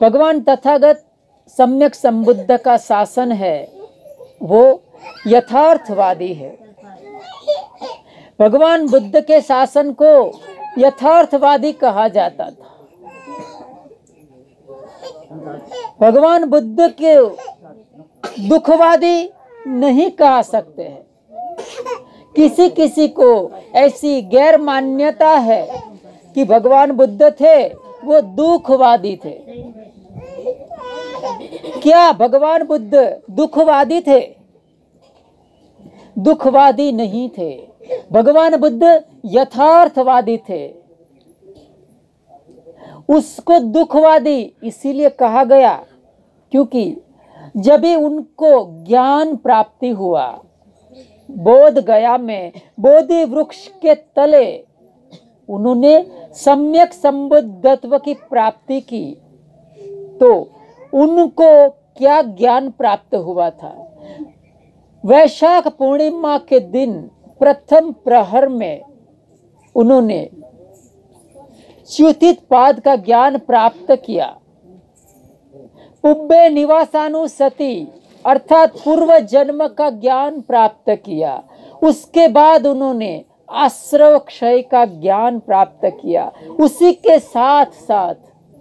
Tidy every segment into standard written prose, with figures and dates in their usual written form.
भगवान तथागत सम्यक संबुद्ध का शासन है वो यथार्थवादी है। भगवान बुद्ध के शासन को यथार्थवादी कहा जाता था। भगवान बुद्ध के दुखवादी नहीं कहा सकते हैं। किसी किसी को ऐसी गैर मान्यता है कि भगवान बुद्ध थे वो दुखवादी थे। क्या भगवान बुद्ध दुखवादी थे? दुखवादी नहीं थे। भगवान बुद्ध यथार्थवादी थे। उसको दुखवादी इसीलिए कहा गया क्योंकि जब भी उनको ज्ञान प्राप्ति हुआ, बोध गया में बोधि वृक्ष के तले उन्होंने सम्यक संबुद्धत्व की प्राप्ति की, तो उनको क्या ज्ञान प्राप्त हुआ था? वैशाख पूर्णिमा के दिन प्रथम प्रहर में उन्होंने च्युतित पाद का ज्ञान प्राप्त किया। पुब्बे निवासानुसति अर्थात पूर्व जन्म का ज्ञान प्राप्त किया। उसके बाद उन्होंने आश्रव क्षय का ज्ञान प्राप्त किया। उसी के साथ साथ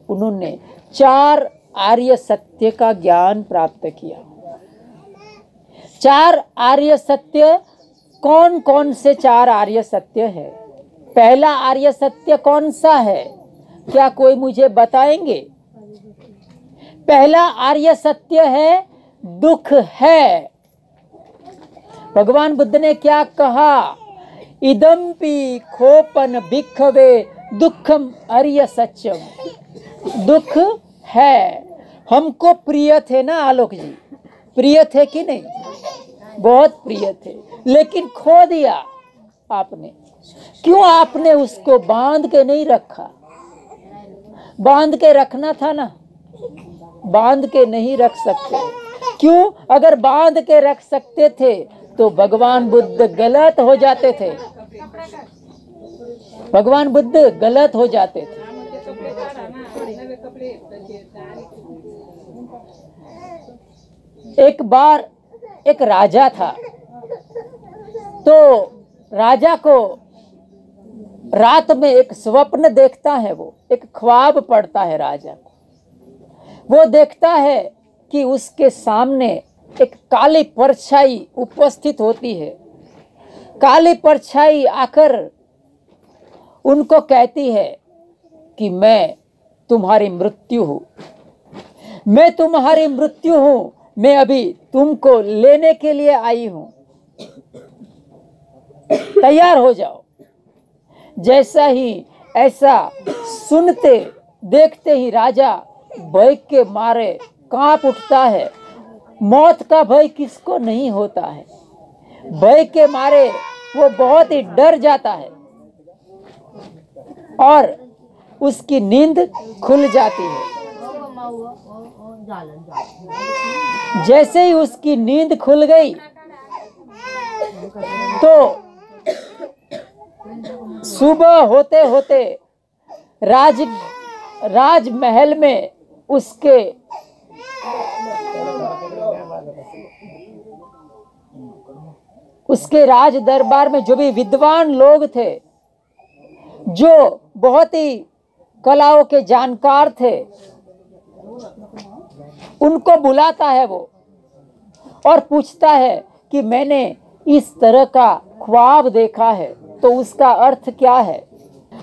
उन्होंने 4 आर्य सत्य का ज्ञान प्राप्त किया। 4 आर्य सत्य कौन कौन से 4 आर्य सत्य है? पहला आर्य सत्य कौन सा है? क्या कोई मुझे बताएंगे? पहला आर्य सत्य है दुख है। भगवान बुद्ध ने क्या कहा? इदम्पि खोपन भिक्खवे दुखम आर्य सत्यम। दुख है। हमको प्रिय थे ना आलोक जी? प्रिय थे कि नहीं? बहुत प्रिय थे, लेकिन खो दिया आपने। क्यों आपने उसको बांध के नहीं रखा? बांध के रखना था ना। बांध के नहीं रख सकते। क्यों? अगर बांध के रख सकते थे तो भगवान बुद्ध गलत हो जाते थे। भगवान बुद्ध गलत हो जाते थे। एक बार एक राजा था, तो राजा को रात में एक स्वप्न देखता है। वो एक ख्वाब पड़ता है राजा को। वो देखता है कि उसके सामने एक काली परछाई उपस्थित होती है। काली परछाई आकर उनको कहती है कि मैं तुम्हारी मृत्यु हूं। मैं तुम्हारी मृत्यु हूं। मैं अभी तुमको लेने के लिए आई हूं। तैयार हो जाओ। जैसा ही ऐसा सुनते देखते ही राजा भय के मारे कांप उठता है। मौत का भय किसको नहीं होता है? भय के मारे वो बहुत ही डर जाता है और उसकी नींद खुल जाती है। जैसे ही उसकी नींद खुल गई तो सुबह होते होते राजमहल में उसके राज दरबार में जो भी विद्वान लोग थे, जो बहुत ही कलाओं के जानकार थे, उनको बुलाता है वो और पूछता है कि मैंने इस तरह का ख्वाब देखा है, तो उसका अर्थ क्या है?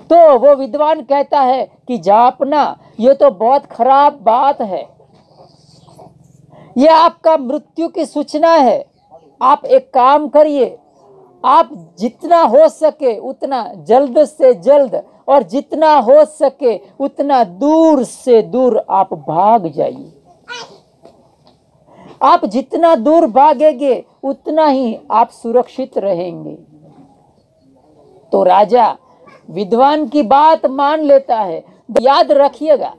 तो वो विद्वान कहता है कि जापना, ये तो बहुत खराब बात है। ये आपका मृत्यु की सूचना है। आप एक काम करिए, आप जितना हो सके उतना जल्द से जल्द और जितना हो सके उतना दूर से दूर आप भाग जाइए। आप जितना दूर भागेंगे उतना ही आप सुरक्षित रहेंगे। तो राजा विद्वान की बात मान लेता है। याद रखिएगा,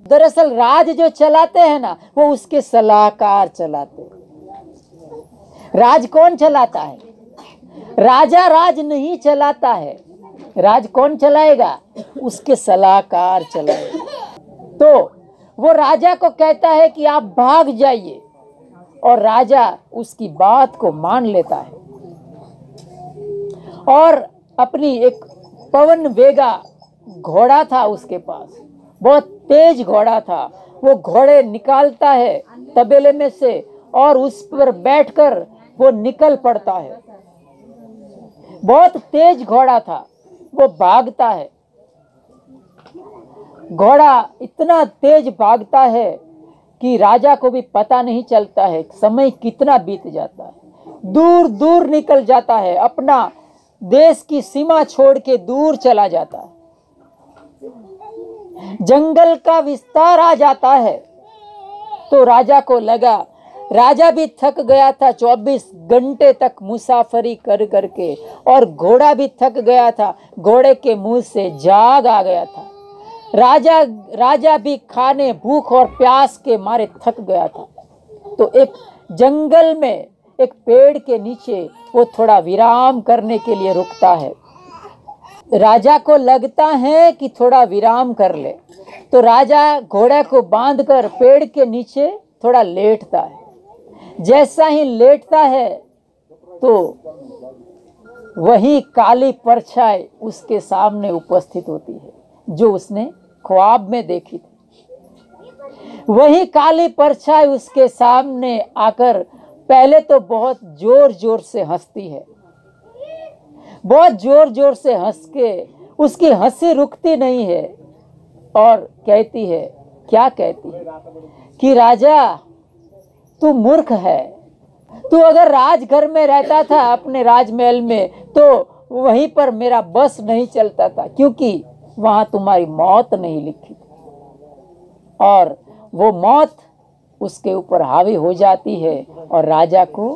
दरअसल राज जो चलाते हैं ना, वो उसके सलाहकार चलाते हैं। राज कौन चलाता है? राजा राज नहीं चलाता है। राज कौन चलाएगा? उसके सलाहकार चलाएगा। तो वो राजा को कहता है कि आप भाग जाइए, और राजा उसकी बात को मान लेता है और अपनी एक पवन वेगा घोड़ा था उसके पास, बहुत तेज घोड़ा था, वो घोड़े निकालता है तबेले में से और उस पर बैठकर वो निकल पड़ता है। बहुत तेज घोड़ा था, वो भागता है। घोड़ा इतना तेज भागता है कि राजा को भी पता नहीं चलता है समय कितना बीत जाता है। दूर दूर निकल जाता है, अपना देश की सीमा छोड़ के दूर चला जाता है। जंगल का विस्तार आ जाता है तो राजा को लगा, राजा भी थक गया था 24 घंटे तक मुसाफरी कर करके, और घोड़ा भी थक गया था, घोड़े के मुंह से झाग आ गया था। राजा भी खाने भूख और प्यास के मारे थक गया था। तो एक जंगल में एक पेड़ के नीचे वो थोड़ा विराम करने के लिए रुकता है। राजा को लगता है कि थोड़ा विराम कर ले, तो राजा घोड़े को बांधकर पेड़ के नीचे थोड़ा लेटता है। जैसा ही लेटता है तो वही काली परछाई उसके सामने उपस्थित होती है जो उसने ख्वाब में देखी थी। वही काली परछाई उसके सामने आकर पहले तो बहुत जोर जोर से हंसती है, बहुत जोर जोर से हंस के उसकी हंसी रुकती नहीं है और कहती है, क्या कहती है कि राजा तू मूर्ख है, तू अगर राजघर में रहता था अपने राजमहल में तो वहीं पर मेरा बस नहीं चलता था, क्योंकि वहां तुम्हारी मौत नहीं लिखी थी, और वो मौत उसके ऊपर हावी हो जाती है और राजा को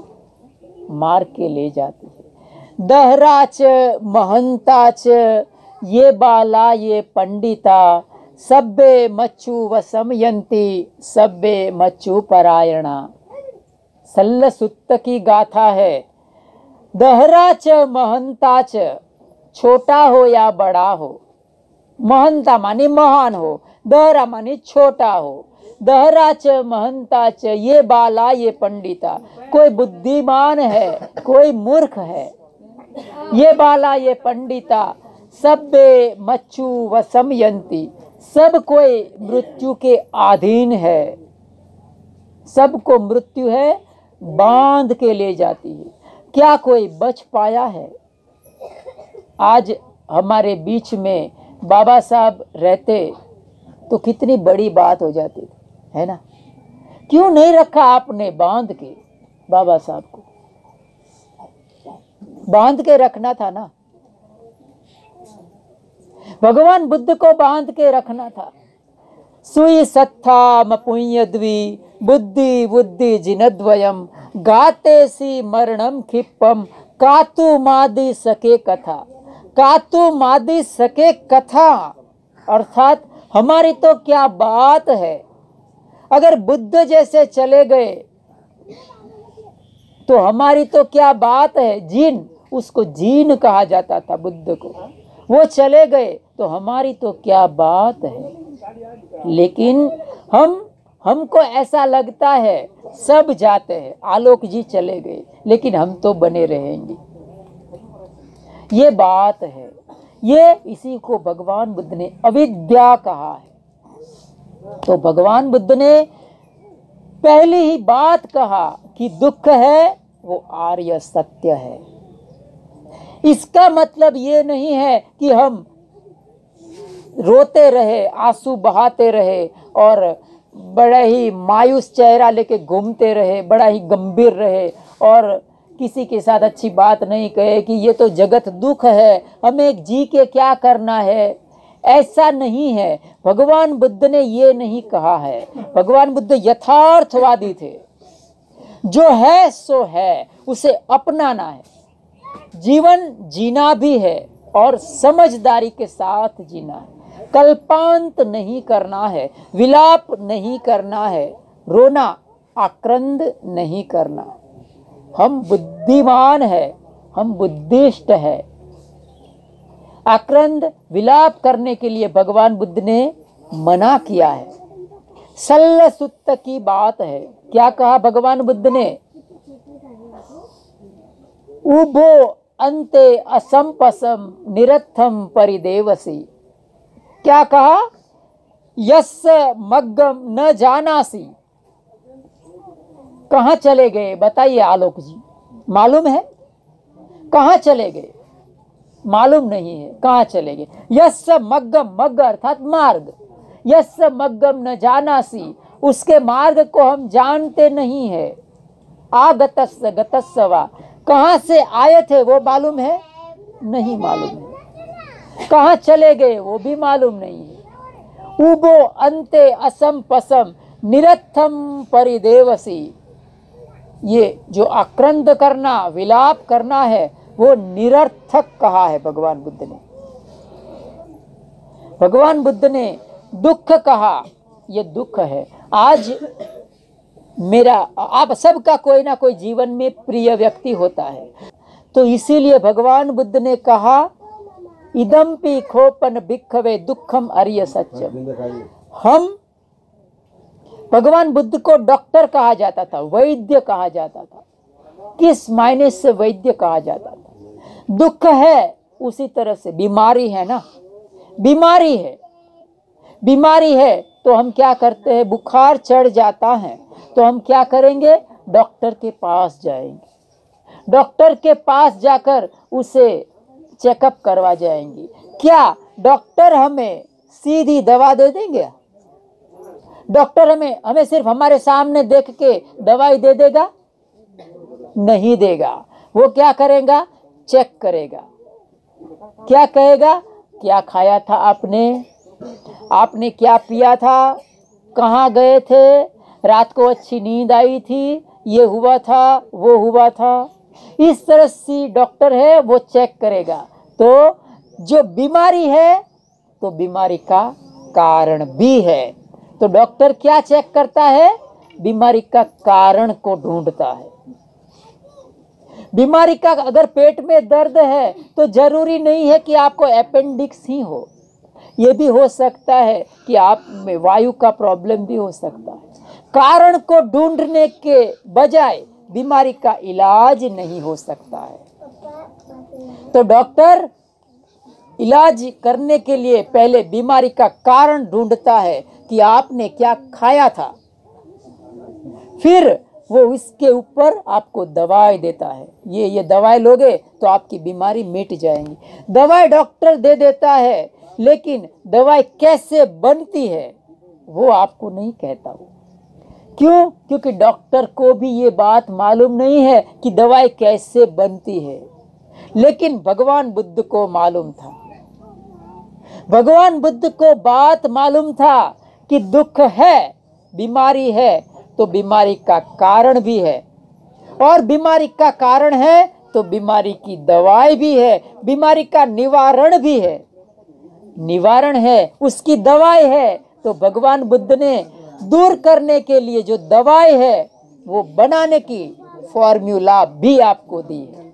मार के ले जाती है। दहराच महंताच ये बाला ये पंडिता सब्बे मच्चू वसमयंती सब्बे मच्चू परायणा। सल्ल सुत्त की गाथा है। दहराच महंताच, छोटा हो या बड़ा हो, महंता मानी महान हो, दहरा मानी छोटा हो, दहराच महंताच ये बाला ये पंडिता, कोई बुद्धिमान है कोई मूर्ख है, ये बाला ये पंडिता सब्बे मच्चू व समयंती, सब कोई मृत्यु के अधीन है, सबको मृत्यु है बांध के ले जाती है, क्या कोई बच पाया है? आज हमारे बीच में बाबा साहब रहते तो कितनी बड़ी बात हो जाती थी, है ना? क्यों नहीं रखा आपने बांध के? बाबा साहब को बांध के रखना था ना, भगवान बुद्ध को बांध के रखना था। सुई सत्था मपुण्यद्वी बुद्धि बुद्धि जिनद्वयम गाते सी मरणम खिप्पम कातु मादी सके कथा। कातु मादी सके कथा अर्थात हमारी तो क्या बात है, अगर बुद्ध जैसे चले गए तो हमारी तो क्या बात है। जीन, उसको जीन कहा जाता था बुद्ध को, वो चले गए तो हमारी तो क्या बात है। लेकिन हमको ऐसा लगता है सब जाते हैं, आलोक जी चले गए लेकिन हम तो बने रहेंगे, ये बात है। ये इसी को भगवान बुद्ध ने अविद्या कहा है। तो भगवान बुद्ध ने पहली ही बात कहा कि दुख है वो आर्य सत्य है। इसका मतलब ये नहीं है कि हम रोते रहे, आंसू बहाते रहे और बड़ा ही मायूस चेहरा लेके घूमते रहे, बड़ा ही गंभीर रहे और किसी के साथ अच्छी बात नहीं कहे कि ये तो जगत दुख है, हमें जी के क्या करना है। ऐसा नहीं है, भगवान बुद्ध ने ये नहीं कहा है। भगवान बुद्ध यथार्थवादी थे, जो है सो है, उसे अपनाना है, जीवन जीना भी है और समझदारी के साथ जीना है, कल्पांत नहीं करना है, विलाप नहीं करना है, रोना आक्रंद नहीं करना। हम बुद्धिमान है, हम बुद्धिस्ट है। आक्रंद विलाप करने के लिए भगवान बुद्ध ने मना किया है। सल्ल सुत्त की बात है। क्या कहा भगवान बुद्ध ने? उभो अंते असंपसम निरर्थम परिदेवसी। क्या कहा? यस्य मग्गम न जानासी। कहाँ चले गए बताइए आलोक जी, मालूम है? कहाँ चले गए? मालूम नहीं है कहाँ चले गए। यस्य मग्गम, मग्ग अर्थात मार्ग, यस्य मग्गम न जानासी, उसके मार्ग को हम जानते नहीं है। आगतस्य गतस्य वा, कहाँ से आए थे वो मालूम है? नहीं मालूम है। कहाँ चले गए वो भी मालूम नहीं है। उबो अंते असंपसम निरर्थम परिदेवसी। ये जो आक्रंद करना, विलाप करना है, वो निरर्थक कहा है भगवान बुद्ध ने। भगवान बुद्ध ने दुख कहा, ये दुख है। आज मेरा, आप सबका कोई ना कोई जीवन में प्रिय व्यक्ति होता है, तो इसीलिए भगवान बुद्ध ने कहा इदम्पि खोपन भिक्खवे दुखम अर्य सत्यम। हम, भगवान बुद्ध को डॉक्टर कहा जाता था, वैद्य कहा जाता था। किस मायने से वैद्य कहा जाता था? दुख है उसी तरह से बीमारी है ना, बीमारी है, बीमारी है तो हम क्या करते हैं? बुखार चढ़ जाता है तो हम क्या करेंगे? डॉक्टर के पास जाएंगे, डॉक्टर के पास जाकर उसे चेकअप करवा जाएंगे। क्या डॉक्टर हमें सीधी दवा दे देंगे? डॉक्टर हमें सिर्फ हमारे सामने देख के दवाई दे देगा? नहीं देगा। वो क्या करेगा? चेक करेगा। क्या कहेगा? क्या खाया था आपने? आपने क्या पिया था? कहाँ गए थे? रात को अच्छी नींद आई थी? ये हुआ था, वो हुआ था। इस तरह से डॉक्टर है, वो चेक करेगा। तो जो बीमारी है तो बीमारी का कारण भी है। तो डॉक्टर क्या चेक करता है? बीमारी का कारण को ढूंढता है। बीमारी का अगर पेट में दर्द है तो जरूरी नहीं है कि आपको अपेंडिक्स ही हो, यह भी हो सकता है कि आप में वायु का प्रॉब्लम भी हो सकता है। कारण को ढूंढने के बजाय बीमारी का इलाज नहीं हो सकता है। तो डॉक्टर इलाज करने के लिए पहले बीमारी का कारण ढूंढता है कि आपने क्या खाया था, फिर वो इसके ऊपर आपको दवाई देता है। ये दवाई लोगे तो आपकी बीमारी मिट जाएगी। दवाई डॉक्टर दे देता है, लेकिन दवाई कैसे बनती है वो आपको नहीं कहता हो। क्यों? क्योंकि डॉक्टर को भी ये बात मालूम नहीं है कि दवाई कैसे बनती है, लेकिन भगवान बुद्ध को मालूम था। भगवान बुद्ध को बात मालूम था कि दुख है, बीमारी है, तो बीमारी का कारण भी है, और बीमारी का कारण है तो बीमारी की दवाई भी है, बीमारी का निवारण भी है। निवारण है, उसकी दवाई है। तो भगवान बुद्ध ने दूर करने के लिए जो दवाई है वो बनाने की फॉर्मूला भी आपको दी है।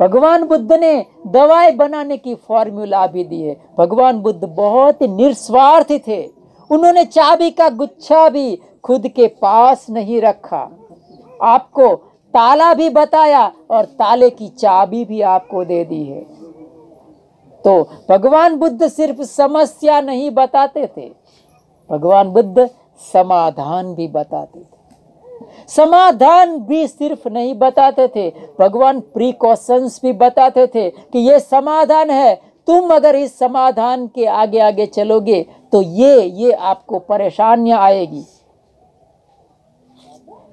भगवान बुद्ध ने दवाई बनाने की फॉर्मूला भी दी है। भगवान बुद्ध बहुत निस्वार्थी थे। उन्होंने चाबी का गुच्छा भी खुद के पास नहीं रखा, आपको ताला भी बताया और ताले की चाबी भी आपको दे दी है। तो भगवान बुद्ध सिर्फ समस्या नहीं बताते थे, भगवान बुद्ध समाधान भी बताते थे। समाधान भी सिर्फ नहीं बताते थे, भगवान प्रिकॉशंस भी बताते थे कि ये समाधान है, तुम अगर इस समाधान के आगे आगे चलोगे तो ये आपको परेशानियां आएगी।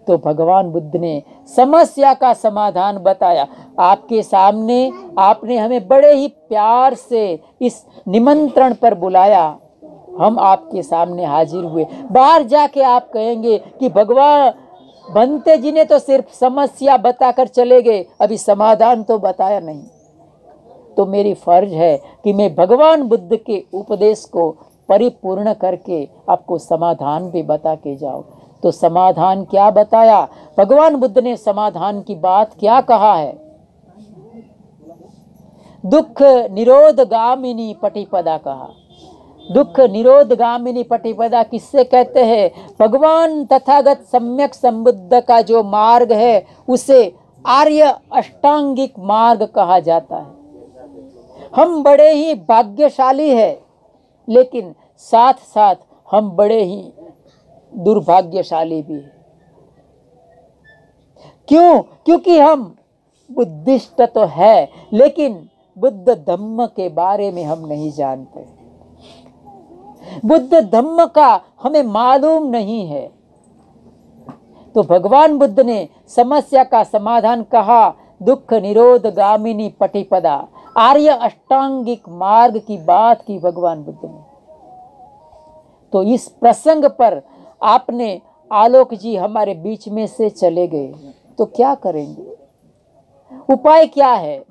तो भगवान बुद्ध ने समस्या का समाधान बताया आपके सामने। आपने हमें बड़े ही प्यार से इस निमंत्रण पर बुलाया, हम आपके सामने हाजिर हुए। बाहर जाके आप कहेंगे कि भगवान भंते जी ने तो सिर्फ समस्या बताकर चले गए, अभी समाधान तो बताया नहीं। तो मेरी फर्ज है कि मैं भगवान बुद्ध के उपदेश को परिपूर्ण करके आपको समाधान भी बता के जाऊं। तो समाधान क्या बताया भगवान बुद्ध ने? समाधान की बात क्या कहा है? दुख निरोध गामिनी पटिपदा कहा। दुख निरोधगामिनी पटिपदा किससे कहते हैं? भगवान तथागत सम्यक संबुद्ध का जो मार्ग है उसे आर्य अष्टांगिक मार्ग कहा जाता है। हम बड़े ही भाग्यशाली हैं, लेकिन साथ साथ हम बड़े ही दुर्भाग्यशाली भी हैं। क्यों? क्योंकि हम बुद्धिस्ट तो है, लेकिन बुद्ध धम्म के बारे में हम नहीं जानते। बुद्ध धम्म का हमें मालूम नहीं है। तो भगवान बुद्ध ने समस्या का समाधान कहा, दुख निरोध गामिनी पटिपदा, आर्य अष्टांगिक मार्ग की बात की भगवान बुद्ध ने। तो इस प्रसंग पर आपने आलोक जी हमारे बीच में से चले गए, तो क्या करेंगे? उपाय क्या है?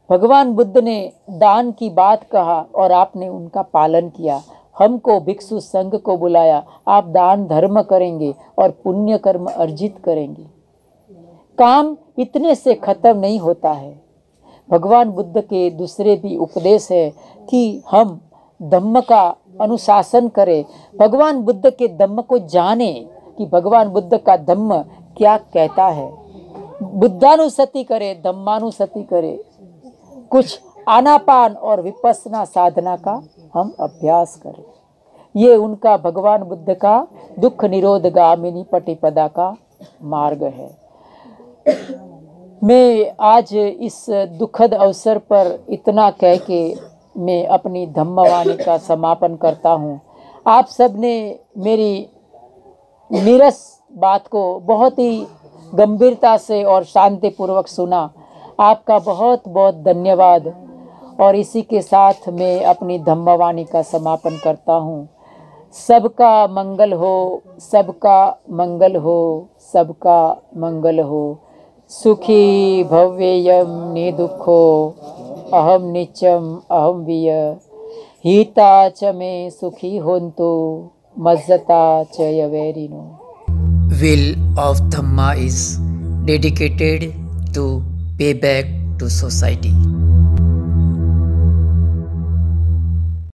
भगवान बुद्ध ने दान की बात कहा और आपने उनका पालन किया। हमको भिक्षु संघ को बुलाया, आप दान धर्म करेंगे और पुण्य कर्म अर्जित करेंगे। काम इतने से खत्म नहीं होता है। भगवान बुद्ध के दूसरे भी उपदेश है कि हम धम्म का अनुशासन करें, भगवान बुद्ध के धम्म को जाने कि भगवान बुद्ध का धम्म क्या कहता है। बुद्धानुसति करे, धम्मानुसति करे, कुछ आनापान और विपස්සना साधना का हम अभ्यास करें। ये उनका भगवान बुद्ध का दुख निरोध गामिनी पटिपदा का मार्ग है। मैं आज इस दुखद अवसर पर इतना कह के मैं अपनी धम्मवाणी का समापन करता हूँ। आप सब ने मेरी नीरस बात को बहुत ही गंभीरता से और शांतिपूर्वक सुना। आपका बहुत बहुत धन्यवाद। और इसी के साथ मैं अपनी धम्मवाणी का समापन करता हूँ। सबका मंगल हो, सबका मंगल हो, सबका मंगल हो। सुखी भव्येयं निदुःखो अहम नित्यम अहम विय हिता च मे सुखी होन्तु मज्जता च यवैरिनो। Will of Dhamma is dedicated to pay back to society.